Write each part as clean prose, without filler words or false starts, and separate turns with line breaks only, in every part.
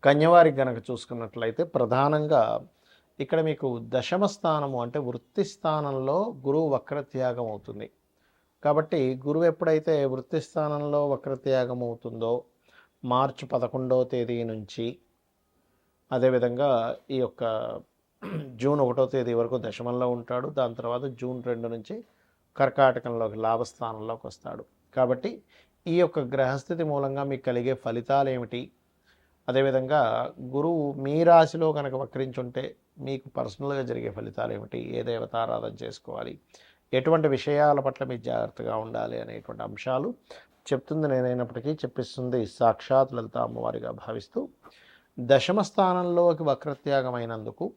కన్యవారికి గనక చూసుకున్నట్లయితే ప్రధానంగా ఇక్కడ మీకు దశమ స్థానము అంటే వృత్తి స్థానంలో గురువు వక్రత్యాగం అవుతుంది. కాబట్టి గురువు ఎప్పుడైతే వృత్తి స్థానంలో వక్రత్యాగం అవుతుందో మార్చి 11వ తేదీ నుంచి అదేవిధంగా ఈ యొక్క జూన్ 1వ తేదీ వరకు దశమంలో ఉంటాడు. దాని తర్వాత జూన్ 2 నుంచి కర్కాటకంలోకి లాభస్థానంలోకి వస్తాడు. కాబట్టి ఈ యొక్క గ్రహస్థితి మూలంగా మీకు కలిగే ఫలితాలు ఏమిటి, అదేవిధంగా గురువు మీ రాశిలో కనుక వక్రించుంటే మీకు పర్సనల్గా జరిగే ఫలితాలు ఏమిటి, ఏ దేవతారాధన చేసుకోవాలి, ఎటువంటి విషయాల పట్ల మీరు జాగ్రత్తగా ఉండాలి అనేటువంటి అంశాలు చెప్తుంది నేనైనప్పటికీ చెప్పిస్తుంది సాక్షాత్ లలిత అమ్మవారిగా భావిస్తూ, దశమ స్థానంలోకి వక్రత్యాగమైనందుకు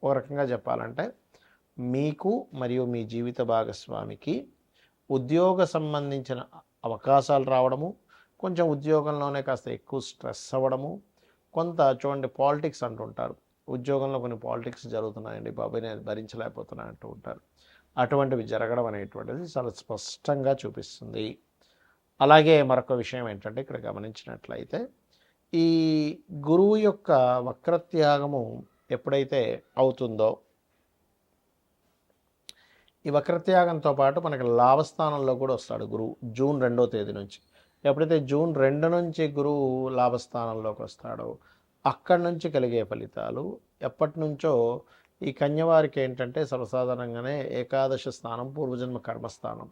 ఒక రకంగా చెప్పాలంటే మీకు మరియు మీ జీవిత భాగస్వామికి ఉద్యోగ సంబంధించిన అవకాశాలు రావడము, కొంచెం ఉద్యోగంలోనే కాస్త ఎక్కువ స్ట్రెస్ అవ్వడము, కొంత చూడండి పాలిటిక్స్ అంటుంటారు, ఉద్యోగంలో కొన్ని పాలిటిక్స్ జరుగుతున్నాయండి బాబాయ్ నేను భరించలేకపోతున్నాను అంటూ ఉంటారు. అటువంటివి జరగడం అనేటువంటిది చాలా స్పష్టంగా చూపిస్తుంది. అలాగే మరొక విషయం ఏంటంటే ఇక్కడ గమనించినట్లయితే ఈ గురువు యొక్క వక్రత్యాగము ఎప్పుడైతే అవుతుందో ఈ వక్రత్యాగంతో పాటు మనకి లాభస్థానంలో కూడా వస్తాడు గురువు జూన్ 2వ తేదీ నుంచి. ఎప్పుడైతే జూన్ 2 నుంచి గురువు లాభస్థానంలోకి వస్తాడో అక్కడి నుంచి కలిగే ఫలితాలు ఎప్పటి నుంచో ఈ కన్యవారికి ఏంటంటే సర్వసాధారణంగానే ఏకాదశ స్థానం పూర్వజన్మ కర్మస్థానం.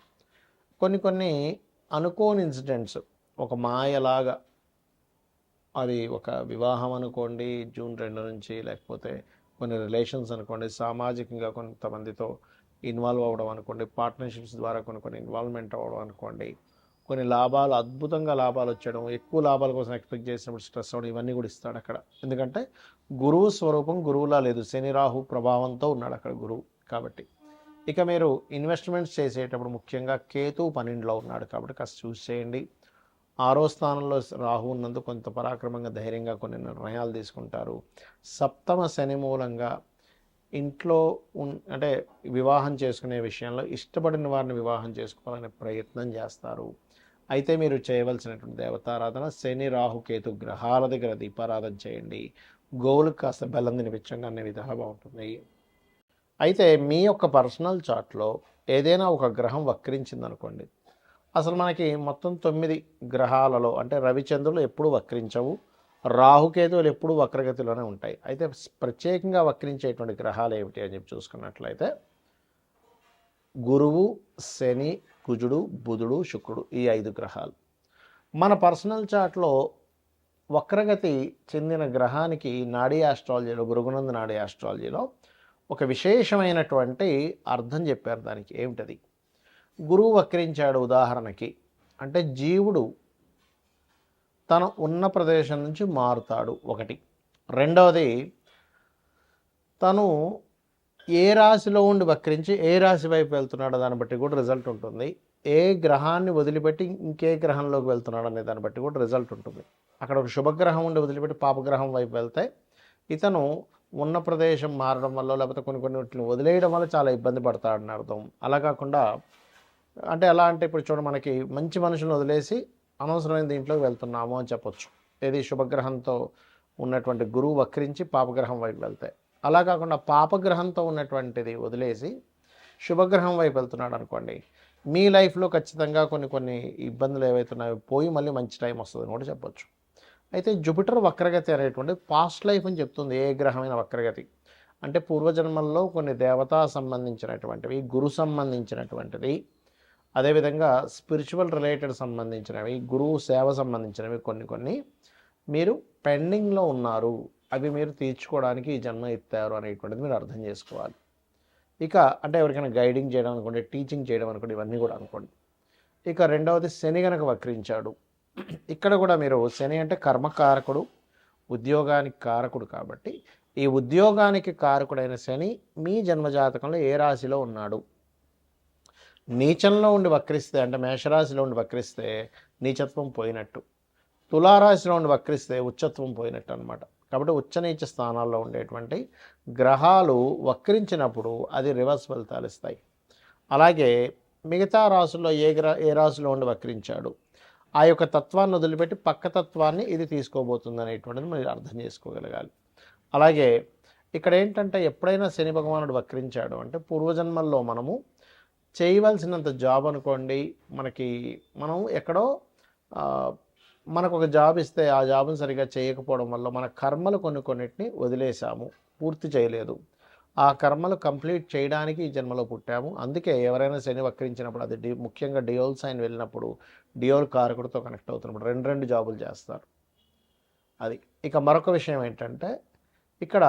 కొన్ని అనుకోని ఇన్సిడెంట్స్ ఒక మాయలాగా, అది ఒక వివాహం అనుకోండి జూన్ 2 నుంచి, లేకపోతే కొన్ని రిలేషన్స్ అనుకోండి, సామాజికంగా కొంతమందితో ఇన్వాల్వ్ అవ్వడం అనుకోండి, పార్ట్నర్షిప్స్ ద్వారా కొన్ని ఇన్వాల్వ్మెంట్ అవ్వడం అనుకోండి, కొన్ని లాభాలు అద్భుతంగా లాభాలు వచ్చడం, ఎక్కువ లాభాల కోసం ఎక్స్పెక్ట్ చేసినప్పుడు స్ట్రెస్ అవ్వడం, ఇవన్నీ కూడా ఇస్తాడు అక్కడ. ఎందుకంటే గురువు స్వరూపం గురువులా లేదు, శని రాహు ప్రభావంతో ఉన్నాడు అక్కడ గురువు. కాబట్టి ఇక మీరు ఇన్వెస్ట్మెంట్స్ చేసేటప్పుడు ముఖ్యంగా కేతు 12లో ఉన్నాడు కాబట్టి కాస్త చూస్ చేయండి. 6వ స్థానంలో రాహు ఉన్నందుకు కొంత పరాక్రమంగా ధైర్యంగా కొన్ని నిర్ణయాలు తీసుకుంటారు. సప్తమ శని మూలంగా ఇంట్లో అంటే వివాహం చేసుకునే విషయంలో ఇష్టపడిన వారిని వివాహం చేసుకోవాలనే ప్రయత్నం చేస్తారు. అయితే మీరు చేయవలసినటువంటి దేవతారాధన శని రాహు కేతు గ్రహాల దగ్గర దీపారాధన చేయండి. గోవులకు కాస్త బెల్లం తినిపించండి, అనే విధంగా బాగుంటుంది. అయితే మీ యొక్క పర్సనల్ చార్ట్లో ఏదైనా ఒక గ్రహం వక్రించిందనుకోండి, అసలు మనకి మొత్తం 9 గ్రహాలలో అంటే రవిచంద్రులు ఎప్పుడూ వక్రించవు, రాహుకేతువులు ఎప్పుడూ వక్రగతిలోనే ఉంటాయి. అయితే ప్రత్యేకంగా వక్రించేటువంటి గ్రహాలు ఏమిటి అని చెప్పి చూసుకున్నట్లయితే గురువు, శని, కుజుడు, బుధుడు, శుక్రుడు, ఈ 5 గ్రహాలు. మన పర్సనల్ చార్ట్లో వక్రగతి చెందిన గ్రహానికి నాడీ ఆస్ట్రాలజీలో, భృగునంద నాడీ ఆస్ట్రాలజీలో ఒక విశేషమైనటువంటి అర్థం చెప్పారు. దానికి ఏమిటది? గురువు వక్రించాడు ఉదాహరణకి అంటే జీవుడు తను ఉన్న ప్రదేశం నుంచి మారుతాడు ఒకటి. రెండవది తను ఏ రాశిలో ఉండి వక్రించి ఏ రాశి వైపు వెళ్తున్నాడో దాన్ని బట్టి కూడా రిజల్ట్ ఉంటుంది. ఏ గ్రహాన్ని వదిలిపెట్టి ఇంకే గ్రహంలోకి వెళ్తున్నాడు అనే దాన్ని బట్టి కూడా రిజల్ట్ ఉంటుంది. అక్కడ ఒక శుభగ్రహం ఉండి వదిలిపెట్టి పాపగ్రహం వైపు వెళ్తే ఇతను ఉన్న ప్రదేశం మారడం వల్ల, లేకపోతే కొన్ని వదిలేయడం వల్ల చాలా ఇబ్బంది పడతాడని అర్థం. అలా కాకుండా అంటే ఎలా అంటే ఇప్పుడు చూడ మనకి మంచి మనుషులను వదిలేసి అనవసరమైన దీంట్లోకి వెళ్తున్నాము అని చెప్పొచ్చు. ఏది శుభగ్రహంతో ఉన్నటువంటి గురువు వక్రించి పాపగ్రహం వైపు వెళ్తాయి. అలా కాకుండా పాపగ్రహంతో ఉన్నటువంటిది వదిలేసి శుభగ్రహం వైపు వెళ్తున్నాడు అనుకోండి, మీ లైఫ్లో ఖచ్చితంగా కొన్ని ఇబ్బందులు ఏవైతున్నాయో పోయి మళ్ళీ మంచి టైం వస్తుందని కూడా చెప్పొచ్చు. అయితే జూపిటర్ వక్రగతి అనేటువంటి పాస్ట్ లైఫ్ అని చెప్తుంది. ఏ గ్రహమైన వక్రగతి అంటే పూర్వజన్మల్లో కొన్ని దేవతా సంబంధించినటువంటివి, గురు సంబంధించినటువంటిది, అదేవిధంగా స్పిరిచువల్ రిలేటెడ్ సంబంధించినవి, గురువు సేవ సంబంధించినవి కొన్ని మీరు పెండింగ్లో ఉన్నారు, అవి మీరు తీర్చుకోవడానికి ఈ జన్మ ఎత్తారు అనేటువంటిది మీరు అర్థం చేసుకోవాలి. ఇక అంటే ఎవరికైనా గైడింగ్ చేయడం అనుకోండి, టీచింగ్ చేయడం అనుకోండి, ఇవన్నీ కూడా అనుకోండి. ఇక రెండవది శని గనక వక్రించాడు, ఇక్కడ కూడా మీరు శని అంటే కర్మకారకుడు, ఉద్యోగానికి కారకుడు. కాబట్టి ఈ ఉద్యోగానికి కారకుడైన శని మీ జన్మజాతకంలో ఏ రాశిలో ఉన్నాడు, నీచంలో ఉండి వక్రిస్తే అంటే మేషరాశిలో ఉండి వక్రిస్తే నీచత్వం పోయినట్టు, తులారాశిలో ఉండి వక్రిస్తే ఉచ్చత్వం పోయినట్టు అనమాట. కాబట్టి ఉచ్చనీచ స్థానాల్లో ఉండేటువంటి గ్రహాలు వక్రించినప్పుడు అది రివర్స్ ఫలితాలు ఇస్తాయి. అలాగే మిగతా రాశుల్లో ఏ రాశిలో ఉండి వక్రించాడు, ఆ యొక్క తత్వాన్ని వదిలిపెట్టి పక్క తత్వాన్ని ఇది తీసుకోబోతుంది అనేటువంటిది మీరు అర్థం చేసుకోగలగాలి. అలాగే ఇక్కడ ఏంటంటే ఎప్పుడైనా శని భగవానుడు వక్రించాడు అంటే పూర్వజన్మల్లో మనము చేయవలసినంత జాబ్ అనుకోండి, మనం ఎక్కడో మనకు ఒక జాబ్ ఇస్తే ఆ జాబ్ని సరిగా చేయకపోవడం వల్ల మన కర్మలు కొన్నిటిని వదిలేసాము, పూర్తి చేయలేదు. ఆ కర్మలు కంప్లీట్ చేయడానికి ఈ జన్మలో పుట్టాము. అందుకే ఎవరైనా శని వక్రించినప్పుడు అది ముఖ్యంగా డియోల్ సైన్ వెళ్ళినప్పుడు డియోల్ కారకుడితో కనెక్ట్ అవుతున్నప్పుడు రెండు జాబులు చేస్తారు. అది ఇక మరొక విషయం ఏంటంటే ఇక్కడ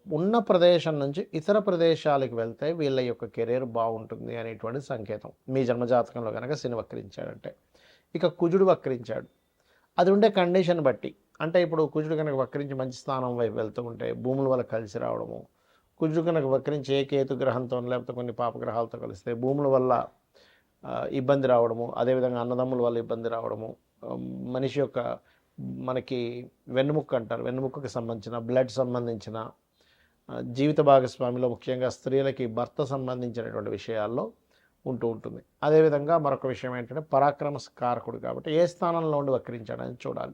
ఉన్న ప్రదేశం నుంచి ఇతర ప్రదేశాలకు వెళ్తే వీళ్ళ యొక్క కెరీర్ బాగుంటుంది అనేటువంటి సంకేతం మీ జన్మజాతకంలో కనుక శని వక్రించాడంటే. ఇక కుజుడు వక్రించాడు, అది ఉండే కండిషన్ బట్టి, అంటే ఇప్పుడు కుజుడు కనుక వక్రించి మంచి స్థానం వైపు వెళ్తూ ఉంటే భూముల వల్ల కలిసి రావడము, కుజుడు కనుక వక్రించి ఏ కేతు గ్రహంతో లేకపోతే కొన్ని పాపగ్రహాలతో కలిస్తే భూముల వల్ల ఇబ్బంది రావడము, అదేవిధంగా అన్నదమ్ముల వల్ల ఇబ్బంది రావడము, మనిషి యొక్క మనకి వెన్నుముక్క అంటారు, వెన్నుముక్కకి సంబంధించిన బ్లడ్ సంబంధించిన జీవిత భాగస్వామిలో ముఖ్యంగా స్త్రీలకి భర్త సంబంధించినటువంటి విషయాల్లో ఉంటుంది. అదేవిధంగా మరొక విషయం ఏంటంటే పరాక్రమ కారకుడు కాబట్టి ఏ స్థానంలో ఉండి వక్రించాడని చూడాలి.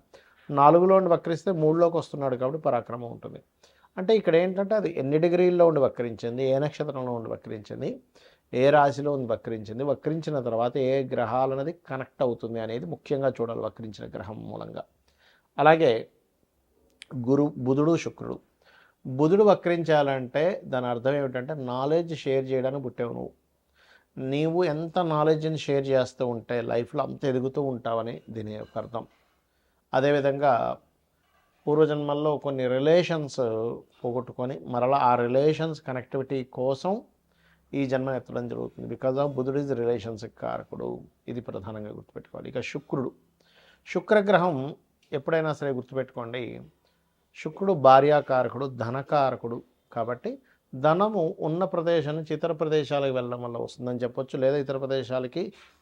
4లో ఉండి వక్రిస్తే 3లోకి వస్తున్నాడు కాబట్టి పరాక్రమం ఉంటుంది. అంటే ఇక్కడ ఏంటంటే అది ఎన్ని డిగ్రీల్లో ఉండి వక్రించింది, ఏ నక్షత్రంలో ఉండి వక్రించింది, ఏ రాశిలో ఉండి వక్రించింది, వక్రించిన తర్వాత ఏ గ్రహాలు అనేది కనెక్ట్ అవుతుంది అనేది ముఖ్యంగా చూడాలి వక్రించిన గ్రహం మూలంగా. అలాగే బుధుడు శుక్రుడు. బుధుడు వక్రించాలంటే దాని అర్థం ఏమిటంటే నాలెడ్జ్ షేర్ చేయడానికి పుట్టావు నీవు ఎంత నాలెడ్జ్ని షేర్ చేస్తూ ఉంటే లైఫ్లో అంత ఎదుగుతూ ఉంటావని దీని యొక్క అర్థం. అదేవిధంగా పూర్వజన్మల్లో కొన్ని రిలేషన్స్ పోగొట్టుకొని మరలా ఆ రిలేషన్స్ కనెక్టివిటీ కోసం ఈ జన్మ ఎత్తడం జరుగుతుంది. బికాజ్ ఆఫ్ బుధుడు ఈజ్ రిలేషన్స్ కారకుడు, ఇది ప్రధానంగా గుర్తుపెట్టుకోవాలి. ఇక శుక్రగ్రహం ఎప్పుడైనా సరే గుర్తుపెట్టుకోండి, శుక్రుడు భార్యాకారకుడు, ధనకారకుడు కాబట్టి ధనము ఉన్న ప్రదేశం నుంచి ఇతర ప్రదేశాలకు వెళ్ళడం వల్ల వస్తుందని చెప్పొచ్చు. లేదా ఇతర ప్రదేశాలకి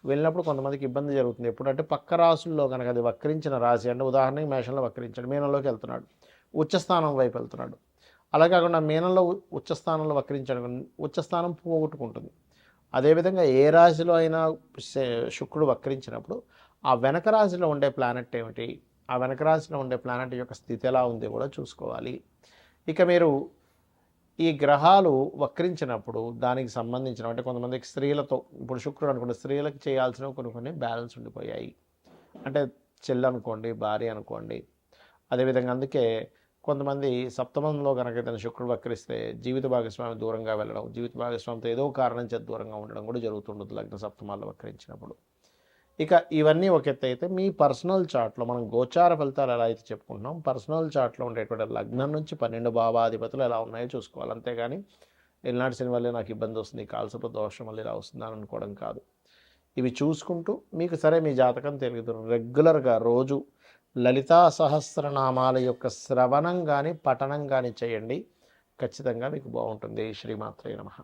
వెళ్ళినప్పుడు కొంతమందికి ఇబ్బంది జరుగుతుంది. ఎప్పుడంటే పక్క రాశుల్లో కనుక అది వక్రించిన రాశి, అంటే ఉదాహరణకి మేషంలో వక్రించాడు, మీనంలోకి వెళ్తున్నాడు, ఉచ్చస్థానం వైపు వెళ్తున్నాడు. అలా కాకుండా మీనంలో ఉచ్చస్థానంలో వక్రించాడు, ఉచ్చస్థానం పోగొట్టుకుంటుంది. అదేవిధంగా ఏ రాశిలో అయినా శుక్రుడు వక్రించినప్పుడు ఆ వెనక రాశిలో ఉండే ప్లానెట్ ఏమిటి, ఆ వెనక రాశిలో ఉండే ప్లానెట్ యొక్క స్థితి ఎలా ఉంది కూడా చూసుకోవాలి. ఇక మీరు ఈ గ్రహాలు వక్రించినప్పుడు దానికి సంబంధించిన, అంటే కొంతమందికి స్త్రీలతో, ఇప్పుడు శుక్రుడు అనుకోండి, స్త్రీలకు చేయాల్సినవి కొన్ని బ్యాలెన్స్ ఉండిపోయాయి, అంటే చెల్లి అనుకోండి, భార్య అనుకోండి. అదేవిధంగా అందుకే కొంతమంది సప్తమంలో కనుక ఏదైనా శుక్రుడు వక్రిస్తే జీవిత భాగస్వామి దూరంగా వెళ్ళడం, జీవిత భాగస్వామితో ఏదో కారణం చేత దూరంగా ఉండడం కూడా జరుగుతుంటుంది లగ్న సప్తమాల్లో వక్రించినప్పుడు. ఇక ఇవన్నీ ఒక ఎత్తు అయితే మీ పర్సనల్ చార్ట్లో మనం గోచార ఫలితాలు ఎలా అయితే చెప్పుకుంటున్నాం, పర్సనల్ చార్ట్లో ఉండేటువంటి లగ్నం నుంచి 12 భావాధిపతులు ఎలా ఉన్నాయో చూసుకోవాలి. అంతేగాని ఎల్నాటి శని వల్లే నాకు ఇబ్బంది వస్తుంది, కాల్సపు దోషం వల్ల ఇలా వస్తుందని అనుకోవడం కాదు. ఇవి చూసుకుంటూ మీకు సరే మీ జాతకం తెలుగుతుంది రెగ్యులర్గా రోజు లలితా సహస్రనామాల యొక్క శ్రవణం కానీ పఠనం కానీ చేయండి, ఖచ్చితంగా మీకు బాగుంటుంది. శ్రీమాత్రే నమః.